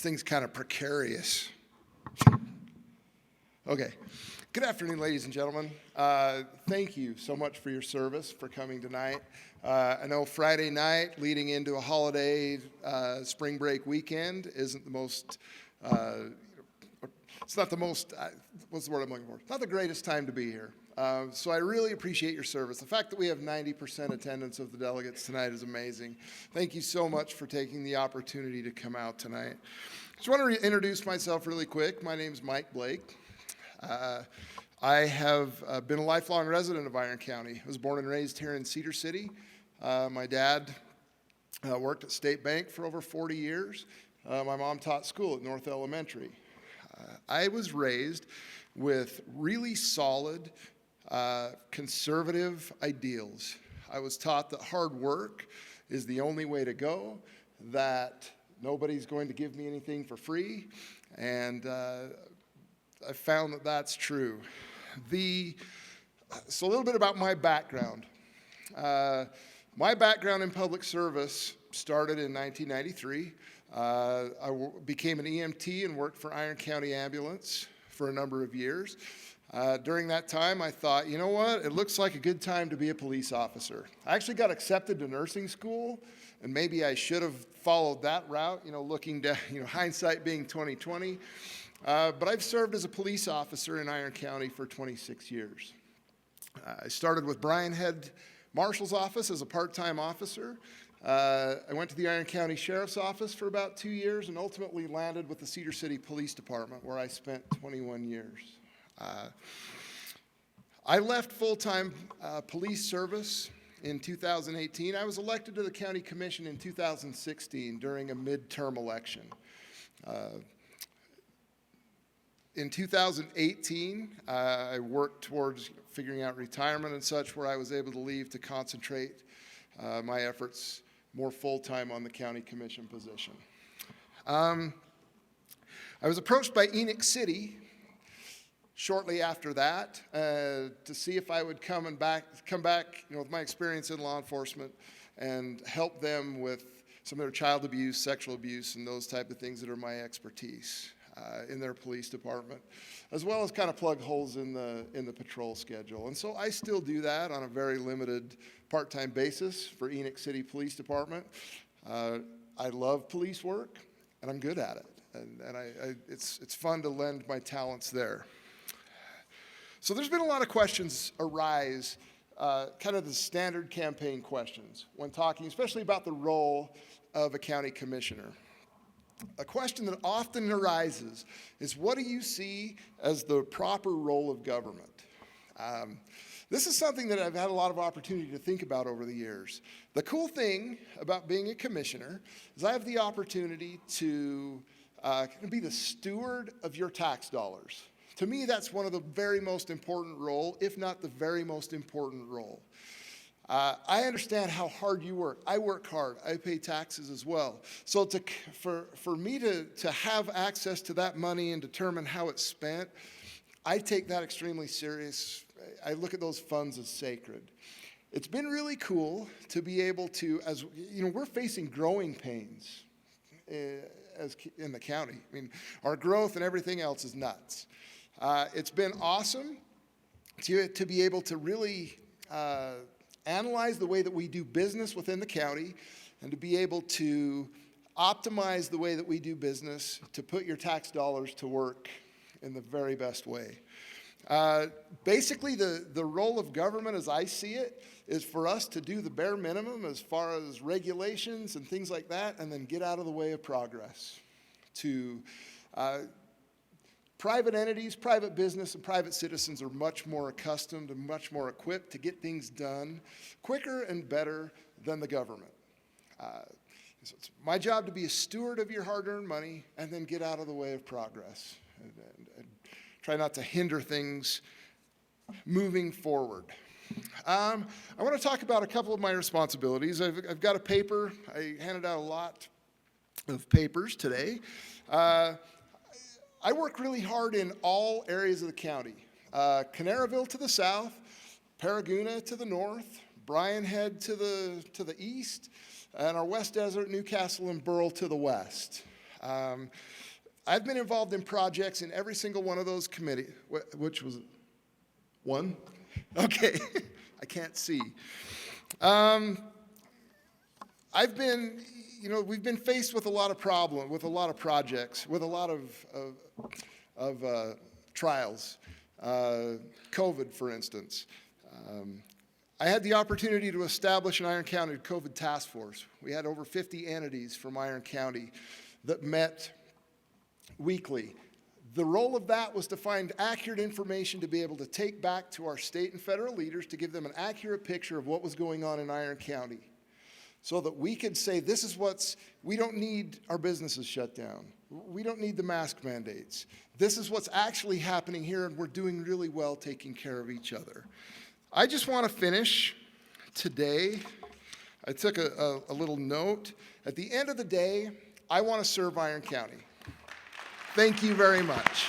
thing's kind of precarious. Okay. Good afternoon, ladies and gentlemen. Thank you so much for your service, for coming tonight. I know Friday night leading into a holiday spring break weekend isn't the most, it's not the most, what's the word I'm looking for? Not the greatest time to be here. So I really appreciate your service. The fact that we have 90% attendance of the delegates tonight is amazing. Thank you so much for taking the opportunity to come out tonight. Just want to introduce myself really quick. My name is Mike Bleak. I have been a lifelong resident of Iron County. I was born and raised here in Cedar City. My dad worked at State Bank for over 40 years. My mom taught school at North Elementary. I was raised with really solid, conservative ideals. I was taught that hard work is the only way to go, that nobody's going to give me anything for free, and I found that that's true. So a little bit about my background. My background in public service started in 1993. I became an EMT and worked for Iron County Ambulance for a number of years. During that time, I thought, you know what? It looks like a good time to be a police officer. I actually got accepted to nursing school, and maybe I should have followed that route, looking to, hindsight being 20/20. But I've served as a police officer in Iron County for 26 years. I started with Bryan Head Marshal's office as a part-time officer. I went to the Iron County Sheriff's Office for about 2 years and ultimately landed with the Cedar City Police Department, where I spent 21 years. I left full-time police service in 2018. I was elected to the county commission in 2016 during a midterm election. In 2018, I worked towards figuring out retirement and such, where I was able to leave to concentrate my efforts more full-time on the county commission position. I was approached by Enoch City shortly after that to see if I would come back, with my experience in law enforcement and help them with some of their child abuse, sexual abuse, and those type of things that are my expertise in their police department, as well as kind of plug holes in the patrol schedule. And so I still do that on a very limited part-time basis for Enoch City Police Department. I love police work, and I'm good at it, and it's fun to lend my talents there. So there's been a lot of questions arise, kind of the standard campaign questions when talking, especially about the role of a county commissioner. A question that often arises is, what do you see as the proper role of government? This is something that I've had a lot of opportunity to think about over the years. The cool thing about being a commissioner is I have the opportunity to be the steward of your tax dollars. To me, that's one of the very most important role, if not the very most important role. I understand how hard you work. I work hard. I pay taxes as well. So for me to have access to that money and determine how it's spent, I take that extremely serious. I look at those funds as sacred. It's been really cool to be able to, as we're facing growing pains as in the county. I mean, our growth and everything else is nuts. It's been awesome to be able to really analyze the way that we do business within the county, and to be able to optimize the way that we do business to put your tax dollars to work in the very best way. Basically, the role of government, as I see it, is for us to do the bare minimum as far as regulations and things like that, and then get out of the way of progress. To private entities, private business, and private citizens are much more accustomed and much more equipped to get things done quicker and better than the government. So it's my job to be a steward of your hard-earned money and then get out of the way of progress and try not to hinder things moving forward. I want to talk about a couple of my responsibilities. I've got a paper. I handed out a lot of papers today. I work really hard in all areas of the county. Canaraville to the south, Paraguna to the north, Bryan Head to the east, and our West Desert, Newcastle, and Burrell to the west. I've been involved in projects in every single one of those committees, which was one? Okay, I can't see. We've been faced with a lot of problems, with a lot of projects, with a lot of trials. COVID, for instance. I had the opportunity to establish an Iron County COVID task force. We had over 50 entities from Iron County that met weekly. The role of that was to find accurate information to be able to take back to our state and federal leaders to give them an accurate picture of what was going on in Iron County, so that we could say, we don't need our businesses shut down. We don't need the mask mandates. This is what's actually happening here, and we're doing really well taking care of each other. I just want to finish today. I took a little note. At the end of the day, I want to serve Iron County. Thank you very much.